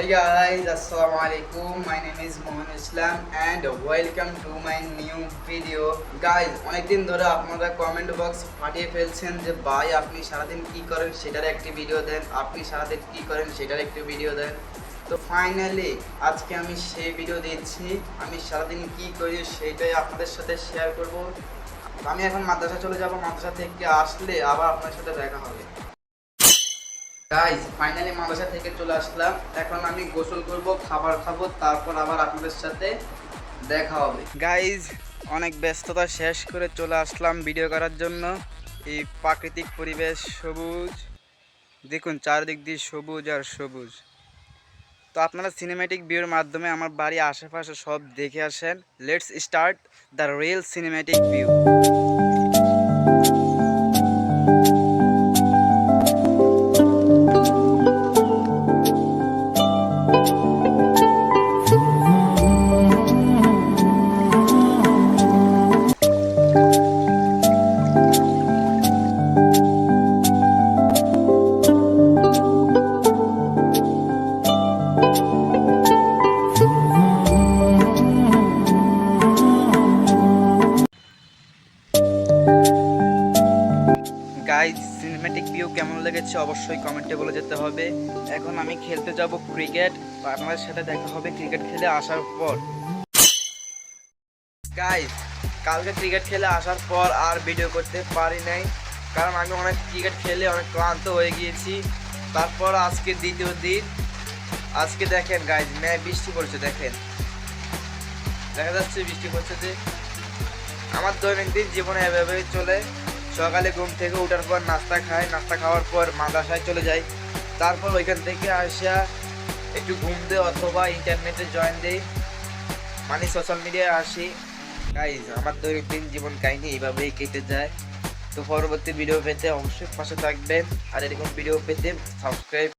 Hey guys, Assalamualaikum. My name is Mohan Islam and welcome to my new video. Guys, অনেকদিন ধরে আপনারা comment box ফাটিয়ে ফেলছেন যে ভাই আপনি সারাদিন কি করেন সেটার একটি ভিডিও দেন, আপনি সারাদিন কি করেন সেটার একটি ভিডিও দেন। তো ফাইনালি আজকে আমি সেই ভিডিও দিচ্ছি। আমি সারাদিন কি করি সেটাই আপনাদের সাথে শেয়ার করব। আমি এখন মাদ্রাসা চলে যাব, মাদ্রাসা থেকে আসলে আবার আপনার সাথে দেখা হবে। গাইজ ফাইনালি মাদ্রাসা থেকে চলে আসলাম। এখন আমি গোসল করব, খাবার খাবো, তারপর আবার আপনাদের সাথে দেখা হবে। গাইজ অনেক ব্যস্ততা শেষ করে চলে আসলাম ভিডিও করার জন্য। এই প্রাকৃতিক পরিবেশ, সবুজ দেখুন, চারিদিক দিয়ে সবুজ আর সবুজ। তো আপনারা সিনেম্যাটিক ভিউর মাধ্যমে আমার বাড়ি আশেপাশে সব দেখে আসেন। Let's start the real cinematic view. Guys cinematic view কেমন লেগেছে অবশ্যই কমেন্টে বলে যেতে হবে। এখন আমি খেলতে যাব ক্রিকেট, আপনাদের সাথে দেখা হবে ক্রিকেট খেলে আসার পর। গাইজ কালকে ক্রিকেট খেলে আসার পর আর ভিডিও করতে পারি নাই, কারণ আমি অনেক ক্রিকেট খেলে অনেক ক্লান্ত হয়ে গিয়েছি। তারপর আজকে দ্বিতীয় দিন, আজকে দেখেন গাইজ বৃষ্টি পড়ছে, দেখেন দেখা যাচ্ছে বৃষ্টি পড়ছে। যে আমার দৈনন্দিন জীবনে এভাবেই চলে। সকালে ঘুম থেকে ওঠার পর নাস্তা খাই, নাস্তা খাওয়ার পর মাদ্রাসায় চলে যাই, তারপর ওইখান থেকে আসা একটু ঘুম দেয় অথবা ইন্টারনেটে জয়েন দেই, মানে সোশ্যাল মিডিয়ায় আসি। গাইজ আমার দৈনন্দিন জীবন কাহিনী এইভাবেই কেটে যায়। তো পরবর্তী ভিডিও পেতে অবশ্যই পাশে থাকবেন, আর এরকম ভিডিও পেতে সাবস্ক্রাইব